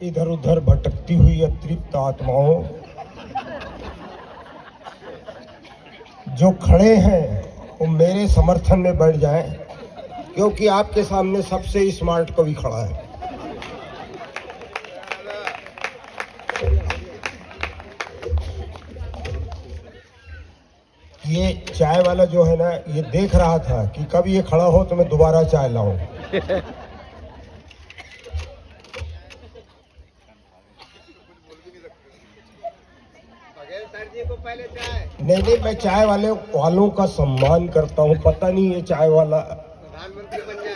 इधर उधर भटकती हुई अतृप्त आत्माओं, जो खड़े हैं वो मेरे समर्थन में बैठ जाएं, क्योंकि आपके सामने सबसे स्मार्ट कवि खड़ा है। ये चाय वाला जो है ना, ये देख रहा था कि कब ये खड़ा हो तो मैं दोबारा चाय लाऊं। नहीं, मैं चाय वालों का सम्मान करता हूँ। पता नहीं ये चाय वाला प्रधानमंत्री बन जाए।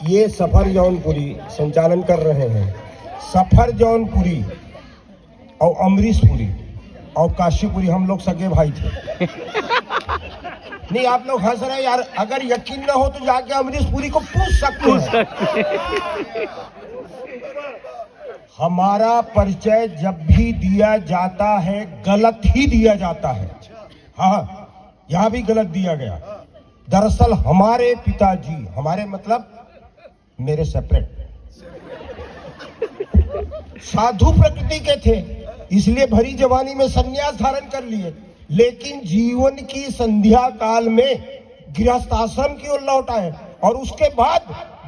ये सफर जौनपुरी संचालन कर रहे हैं। सफर जौनपुरी और अमरीश पुरी और काशीपुरी हम लोग सगे भाई थे। नहीं, आप लोग हंस रहे हैं यार। अगर यकीन ना हो तो जाके अमरीश पुरी को पूछ सकते हैं। हमारा परिचय जब भी दिया जाता है गलत ही दिया जाता है। हाँ, यहां भी गलत दिया गया। दरअसल हमारे पिताजी, हमारे मतलब मेरे सेपरेट, साधु प्रकृति के थे, इसलिए भरी जवानी में संन्यास धारण कर लिए, लेकिन जीवन की संध्या काल में गृहस्थ आश्रम की ओर लौट आए और उसके बाद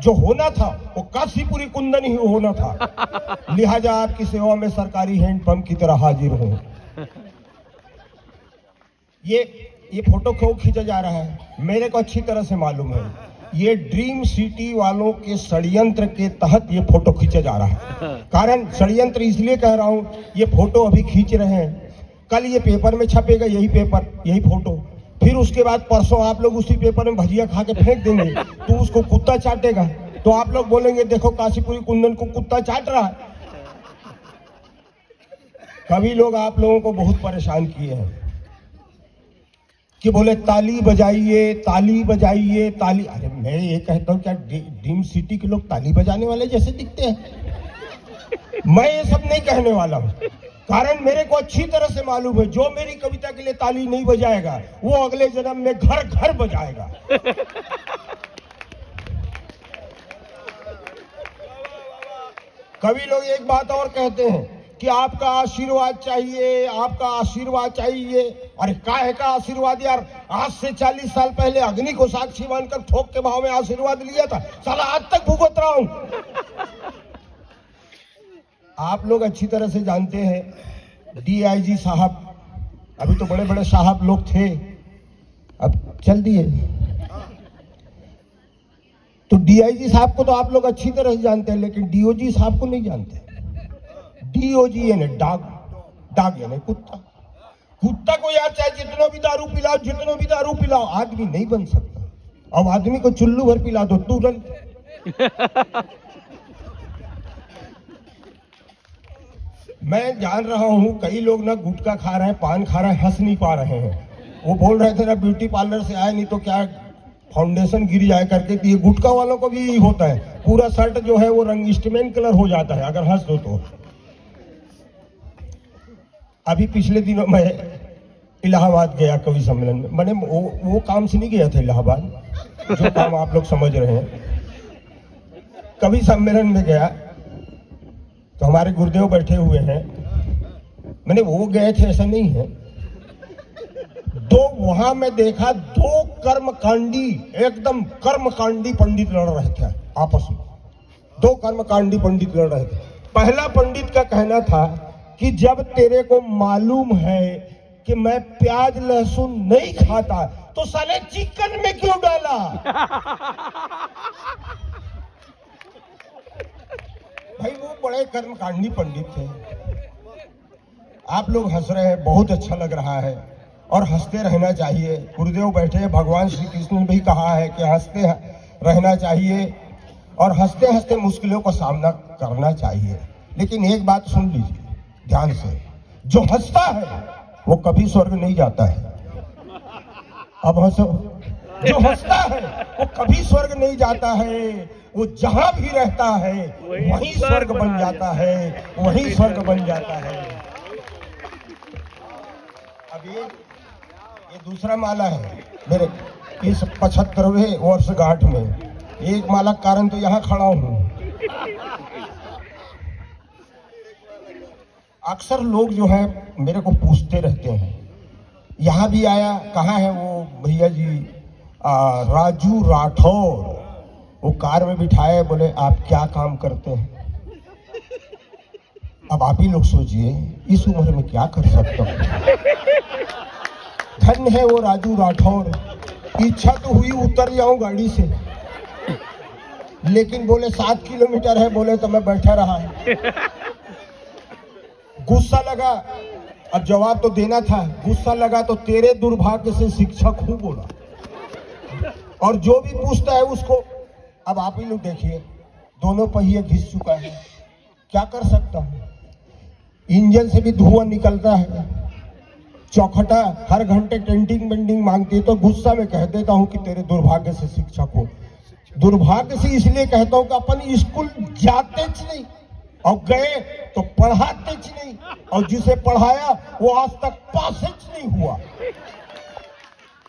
जो होना था वो काशीपुरी कुंदन ही होना था। लिहाजा आपकी सेवा में सरकारी हैंडपंप की तरह हाजिर हूं। ये फोटो क्यों खींचा जा रहा है मेरे को अच्छी तरह से मालूम है। ये ड्रीम सिटी वालों के षड्यंत्र के तहत ये फोटो खींचा जा रहा है। कारण षड्यंत्र इसलिए कह रहा हूं, ये फोटो अभी खींच रहे हैं, कल ये पेपर में छपेगा यही पेपर, यही फोटो, फिर उसके बाद परसों आप लोग उसी पेपर में भजिया खा के फेंक देंगे तो उसको कुत्ता चाटेगा, तो आप लोग बोलेंगे देखो काशीपुरी कुंदन को कुत्ता चाट रहा है। कभी लोग आप लोगों को बहुत परेशान किए हैं कि बोले ताली बजाइए, ताली बजाइए, ताली। अरे मैं ये कहता हूँ, क्या ड्रीम सिटी के लोग ताली बजाने वाले जैसे दिखते हैं? मैं ये सब नहीं कहने वाला हूँ, कारण मेरे को अच्छी तरह से मालूम है जो मेरी कविता के लिए ताली नहीं बजाएगा वो अगले जन्म में घर घर बजाएगा। कभी लोग एक बात और कहते हैं कि आपका आशीर्वाद चाहिए, आपका आशीर्वाद चाहिए। अरे काहे का आशीर्वाद यार? आज से 40 साल पहले अग्नि को साक्षी मानकर थोक के भाव में आशीर्वाद लिया था, साला आज तक भुगत रहा हूं। आप लोग अच्छी तरह से जानते हैं डीआईजी साहब, अभी तो बड़े बड़े साहब लोग थे, अब चल दिए, तो डीआईजी साहब को तो आप लोग अच्छी तरह से जानते हैं, लेकिन डीओजी साहब को नहीं जानते। डीओजी यानी डाग यानी कुत्ता। कुत्ता को यार चाहे जितना भी दारू पिलाओ, जितना भी दारू पिलाओ, आदमी नहीं बन सकता। अब आदमी को चुल्लू भर पिला दो तुरंत। मैं जान रहा हूं कई लोग ना गुटखा खा रहे हैं, पान खा रहे हैं, हंस नहीं पा रहे हैं। वो बोल रहे थे ना ब्यूटी पार्लर से आए नहीं तो क्या फाउंडेशन गिर जाए करके, कि ये गुटखा वालों को भी यही होता है, पूरा शर्ट जो है वो रंग स्टमेन कलर हो जाता है अगर हंस दो तो। अभी पिछले दिनों मैं इलाहाबाद गया कवि सम्मेलन में, मैंने वो काम से नहीं गया था इलाहाबाद, जो काम आप लोग समझ रहे हैं। कवि सम्मेलन में गया तो हमारे गुरुदेव बैठे हुए हैं, मैंने वो गए थे ऐसा नहीं है, दो वहां मैं देखा, दो कर्मकांडी, एकदम कर्मकांडी पंडित लड़ रहे थे आपस में। दो कर्मकांडी पंडित लड़ रहे थे। पहला पंडित का कहना था कि जब तेरे को मालूम है कि मैं प्याज लहसुन नहीं खाता तो साले चिकन में क्यों डाला? भाई वो बड़े कर्मकांडी पंडित थे। आप लोग हंस रहे हैं, बहुत अच्छा लग रहा है और हंसते रहना चाहिए। गुरुदेव बैठे हैं, भगवान श्री कृष्ण ने भी कहा है कि हंसते रहना चाहिए और हंसते हंसते मुश्किलों का सामना करना चाहिए। लेकिन एक बात सुन लीजिए ध्यान से, जो हंसता है वो कभी स्वर्ग नहीं जाता है। अब हंसो, जो हंसता है वो कभी स्वर्ग नहीं जाता है, वो जहां भी रहता है वहीं स्वर्ग बन जाता है, वहीं स्वर्ग बन जाता है। अब ये दूसरा माला है मेरे इस 75वें वर्षगांठ में। एक माला कारण तो यहाँ खड़ा हूं। अक्सर लोग जो है मेरे को पूछते रहते हैं, यहाँ भी आया, कहाँ है वो भैया जी राजू राठौर, वो कार में बिठाए, बोले आप क्या काम करते हैं। अब आप ही लोग सोचिए इस उम्र में क्या कर सकता हूँ। धन है वो राजू राठौर, इच्छा तो हुई उतर जाऊं गाड़ी से, लेकिन बोले 7 किलोमीटर है, बोले तो मैं बैठा रहा। गुस्सा लगा, अब जवाब तो देना था, गुस्सा लगा तो तेरे दुर्भाग्य से शिक्षक हूं बोला। और जो भी पूछता है उसको, अब आप ही लोग देखिए दोनों पहिए घिस चुका है, क्या कर सकता हूं। इंजन से भी धुआं निकलता है, चौखटा हर घंटे टेंटिंग बेंडिंग मांगती है, तो गुस्सा में कह देता हूं कि तेरे दुर्भाग्य से शिक्षक हो। दुर्भाग्य से इसलिए कहता हूं कि अपन स्कूल जाते नहीं और गए तो पढ़ाते नहीं, और जिसे पढ़ाया वो आज तक पास नहीं हुआ।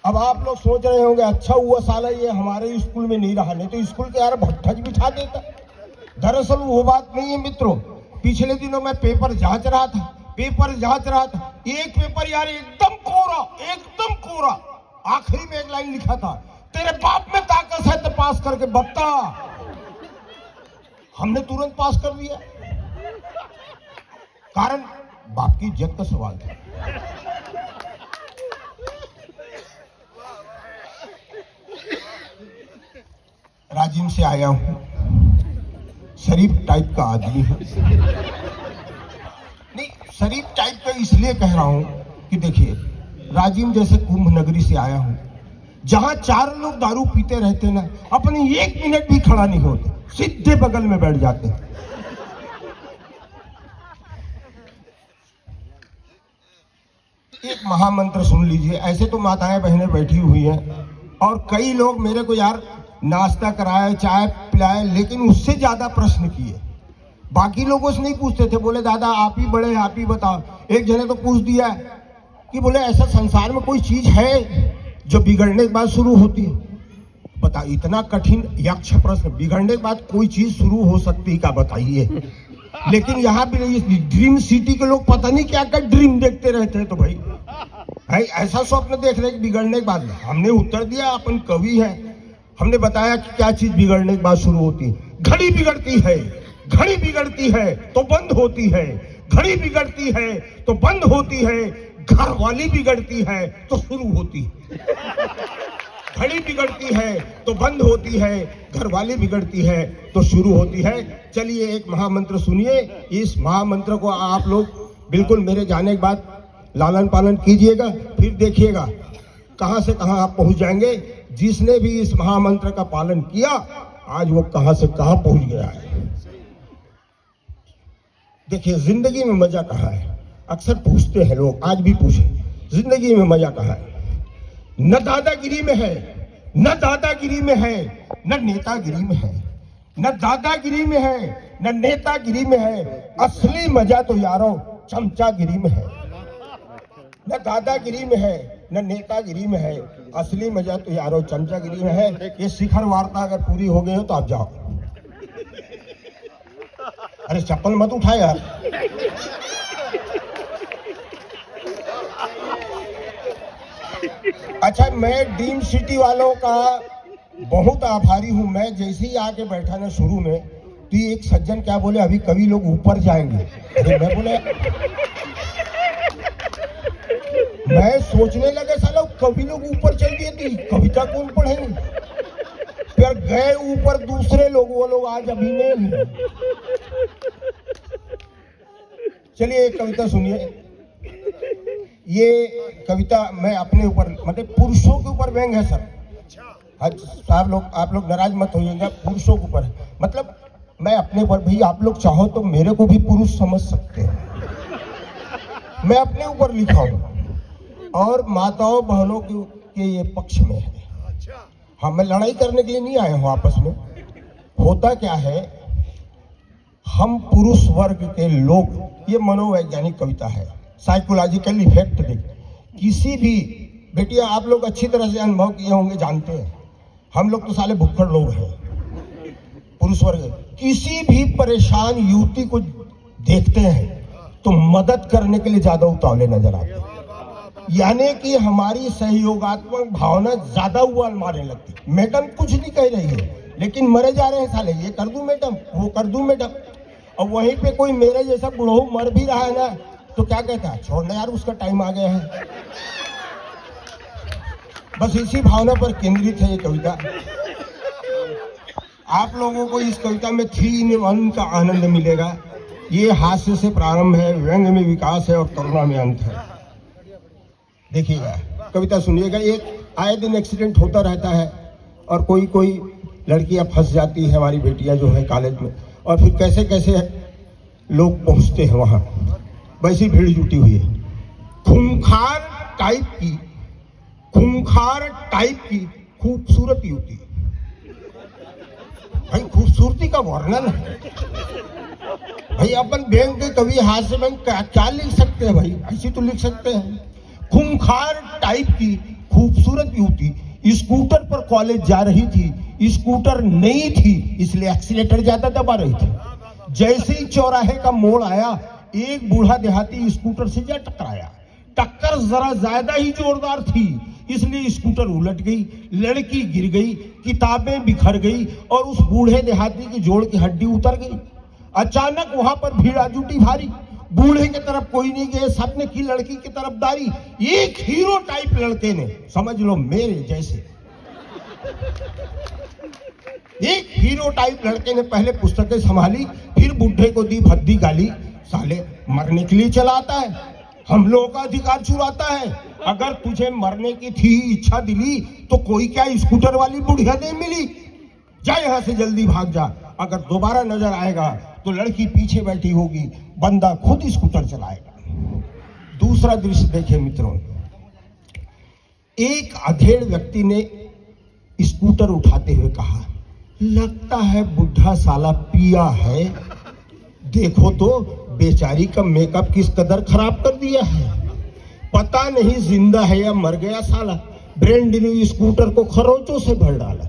अब आप लोग सोच रहे होंगे अच्छा हुआ साला ये हमारे स्कूल में नहीं रहा, नहीं तो स्कूल के यार भट्ठा बिठा देता। दरअसल वो बात नहीं है मित्रों। पिछले दिनों मैं पेपर जांच रहा था, एक पेपर यार एकदम कोरा, आखिरी में एक लाइन लिखा था, तेरे बाप में ताकत है तो पास करके बता। हमने तुरंत पास कर दिया, कारण बाप की इज्जत का सवाल था। राजिम से आया हूं, शरीफ टाइप का आदमी है। नहीं, शरीफ टाइप का इसलिए कह रहा हूं कि देखिए राजिम जैसे कुंभ नगरी से आया हूं, जहां 4 लोग दारू पीते रहते ना, अपनी 1 मिनट भी खड़ा नहीं होते, सीधे बगल में बैठ जाते हैं। एक महामंत्र सुन लीजिए। ऐसे तो माताएं बहनें बैठी हुई हैं और कई लोग मेरे को यार नाश्ता कराए, चाय पिलाए, लेकिन उससे ज्यादा प्रश्न किए। बाकी लोगों से नहीं पूछते थे, बोले दादा आप ही बड़े, आप ही बताओ। एक जने तो पूछ दिया कि बोले ऐसा संसार में कोई चीज है जो बिगड़ने के बाद शुरू होती है। बता, इतना कठिन यक्ष प्रश्न, बिगड़ने के बाद कोई चीज शुरू हो सकती है क्या, बताइए। लेकिन यहाँ भी ड्रीम सिटी के लोग पता नहीं क्या क्या ड्रीम देखते रहते हैं। तो भाई ऐसा स्वप्न देख रहे बिगड़ने के बाद। हमने उत्तर दिया, अपन कवि है, हमने बताया कि क्या चीज बिगड़ने के बाद शुरू होती है। घड़ी बिगड़ती है, घड़ी बिगड़ती है तो बंद होती है, घड़ी बिगड़ती है तो बंद होती है, घर वाली बिगड़ती है तो शुरू होती है। घड़ी बिगड़ती है तो बंद होती है, घर वाली बिगड़ती है तो शुरू होती है। चलिए एक महामंत्र सुनिए, इस महामंत्र को आप लोग बिल्कुल मेरे जाने के बाद लालन पालन कीजिएगा, फिर देखिएगा कहां से कहां आप पहुंच जाएंगे। जिसने भी इस महामंत्र का पालन किया आज वो कहां से कहां पहुंच गया है। देखिए जिंदगी में मजा कहां है, अक्सर पूछते हैं लोग, आज भी पूछे जिंदगी में मजा कहां है। न दादागिरी में है, न दादागिरी में है, न नेतागिरी में है, न दादागिरी में है, न नेतागिरी में है, असली मजा तो यारों चमचागिरी में है। न दादागिरी में है, न नेतागिरी में है, असली मजा तो यारों चमचागिरी में है। ये शिखर वार्ता अगर पूरी हो गई हो तो आप जाओ। अरे चप्पल मत उठा यार। अच्छा, मैं ड्रीम सिटी वालों का बहुत आभारी हूं। मैं जैसे ही आके बैठा ना शुरू में, तो एक सज्जन क्या बोले, अभी कवि लोग ऊपर जाएंगे। अरे मैं बोले, मैं सोचने लगे साला कवि लोग ऊपर चल गए थी, कविता कौन पढ़ेंगे। फिर गए ऊपर दूसरे लोग, वो लोग आज अभी नहीं है। चलिए एक कविता सुनिए। ये कविता मैं अपने ऊपर, मतलब पुरुषों के ऊपर व्यंग है सर। साहब लोग, आप लोग नाराज मत होइएगा, पुरुषों के ऊपर है। मतलब मैं अपने ऊपर, भाई आप लोग चाहो तो मेरे को भी पुरुष समझ सकते हैं। मैं अपने ऊपर लिखा हूं और माताओं बहनों के ये पक्ष में है। हाँ, मैं लड़ाई करने के लिए नहीं आया हूं आपस में। होता क्या है, हम पुरुष वर्ग के लोग, ये मनोवैज्ञानिक कविता है, साइकोलॉजिकल इफेक्ट देख। किसी भी बेटिया आप लोग अच्छी तरह से अनुभव किए होंगे, जानते हैं हम लोग तो साले भुक्खड़ लोग हैं। पुरुष वर्ग किसी भी परेशान युवती को देखते हैं तो मदद करने के लिए ज्यादा उतावले नजर आते हैं, यानी कि हमारी सहयोगात्मक भावना ज्यादा उबाल मारने लगती। मैडम कुछ नहीं कह रही है लेकिन मरे जा रहे हैं साले, ये कर दूं मैडम, वो कर दूं मैडम। और वहीं पे कोई मेरे जैसा बुढ़ऊ मर भी रहा है ना तो क्या कहता है, छोड़ना यार उसका टाइम आ गया है। बस इसी भावना पर केंद्रित है ये कविता। आप लोगों को इस कविता में 3 in 1 का आनंद मिलेगा। ये हास्य से प्रारंभ है, व्यंग्य में विकास है और करुणा में अंत है। देखिएगा, कविता सुनिएगा। एक आए दिन एक्सीडेंट होता रहता है और कोई लड़कियां फंस जाती है, हमारी बेटियां जो है कॉलेज में, और फिर कैसे कैसे लोग पहुंचते हैं वहां। वैसी भीड़ जुटी हुई है, खूंखार टाइप की खूबसूरत युवती। भाई खूबसूरती का वर्णन है भाई, अपन बैंक के कवि हास्य में क्या लिख सकते हैं भाई, ऐसी तो लिख सकते हैं। खूंखार टाइप की खूबसूरत युवती स्कूटर पर कॉलेज जा रही थी। स्कूटर नई थी इसलिए एक्सीलेटर ज्यादा दबा रही थी। जैसे ही चौराहे का मोड़ आया, एक बूढ़ा देहाती स्कूटर से जा टकराया। टक्कर जरा ज्यादा ही जोरदार थी इसलिए स्कूटर उलट गई, लड़की गिर गई, किताबें बिखर गई और उस बूढ़े देहाती की जोड़ की हड्डी उतर गई। अचानक वहां पर भीड़ आ जुटी भारी। बूढ़े की तरफ कोई नहीं गए, सबने की लड़की की तरफ दारी। एक हीरो टाइप लड़के ने, समझ लो मेरे जैसे, एक हीरो टाइप लड़के ने पहले पुस्तकें संभाली, फिर बूढ़े को दी भद्दी गाली। साले मरने के लिए चला आता है, हम लोगों का अधिकार चुराता है। अगर तुझे मरने की थी इच्छा दिली तो कोई क्या स्कूटर वाली बुढ़िया नहीं मिली। जा यहां से जल्दी भाग जा, अगर दोबारा नजर आएगा तो लड़की पीछे बैठी होगी, बंदा खुद स्कूटर चलाएगा। दूसरा दृश्य देखें मित्रों, एक अधेड़ व्यक्ति ने स्कूटर उठाते हुए कहा, लगता है बुढ़ा साला पिया है, देखो तो बेचारी का मेकअप किस कदर खराब कर दिया है, पता नहीं जिंदा है या मर गया साला, ब्रांड न्यू स्कूटर को खरोचों से भर डाला।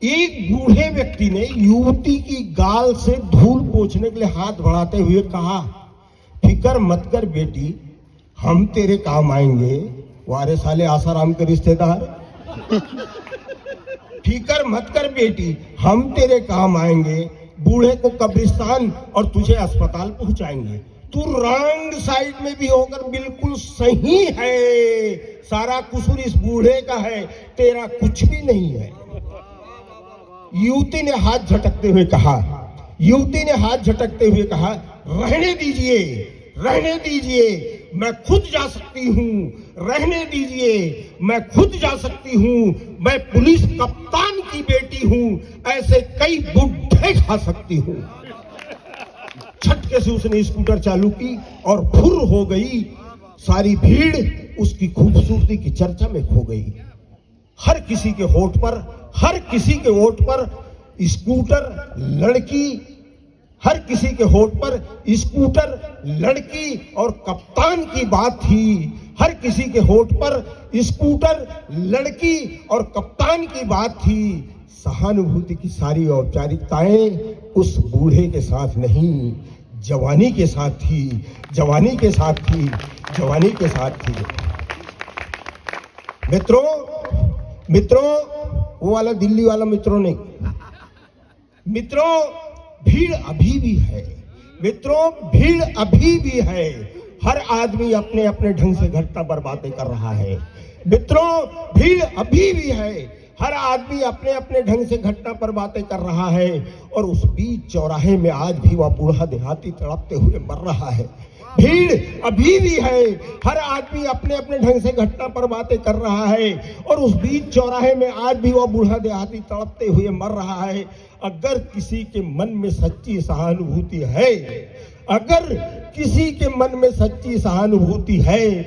एक बूढ़े व्यक्ति ने युवती की गाल से धूल पोंछने के लिए हाथ बढ़ाते हुए कहा, फिकर मत कर बेटी, हम तेरे काम आएंगे। वारे साले आसाराम के रिश्तेदार, फिकर मत कर बेटी, हम तेरे काम आएंगे। बूढ़े को कब्रिस्तान और तुझे अस्पताल पहुंचाएंगे। तू रॉन्ग साइड में भी होकर बिल्कुल सही है, सारा कसूर इस बूढ़े का है, तेरा कुछ भी नहीं है। युवती ने हाथ झटकते हुए कहा, रहने दीजिए, मैं खुद जा सकती हूँ, रहने दीजिए, मैं खुद जा सकती हूँ, मैं पुलिस कप्तान की बेटी हूँ, ऐसे कई बुढ़े खा सकती हूँ। झटके से उसने स्कूटर चालू की और फुर हो गई। सारी भीड़ उसकी खूबसूरती की चर्चा में खो गई। हर किसी के होठ पर स्कूटर लड़की और कप्तान की बात थी। हर किसी के होठ पर स्कूटर लड़की और कप्तान की बात थी। सहानुभूति की सारी औपचारिकताएं उस बूढ़े के साथ नहीं, जवानी के साथ थी। मित्रों, वो वाला दिल्ली वाला मित्रों नहीं, मित्रों भीड़ अभी भी है। हर आदमी अपने अपने ढंग से घटना पर बातें कर रहा है। मित्रों भीड़ अभी भी है, हर आदमी अपने अपने ढंग से घटना पर बातें कर रहा है। और उस बीच चौराहे में आज भी वह बूढ़ा देहाती तड़पते हुए मर रहा है। भीड़ अभी भी है, हर आदमी अपने अपने ढंग से घटना पर बातें कर रहा है। और उस बीच चौराहे में आज भी वह बूढ़ा देहाती तड़पते हुए मर रहा है। अगर किसी के मन में सच्ची सहानुभूति है,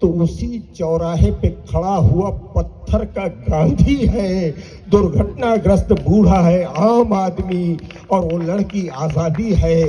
तो उसी चौराहे पे खड़ा हुआ पत्थर का गांधी है। दुर्घटनाग्रस्त बूढ़ा है आम आदमी, और वो लड़की आजादी है।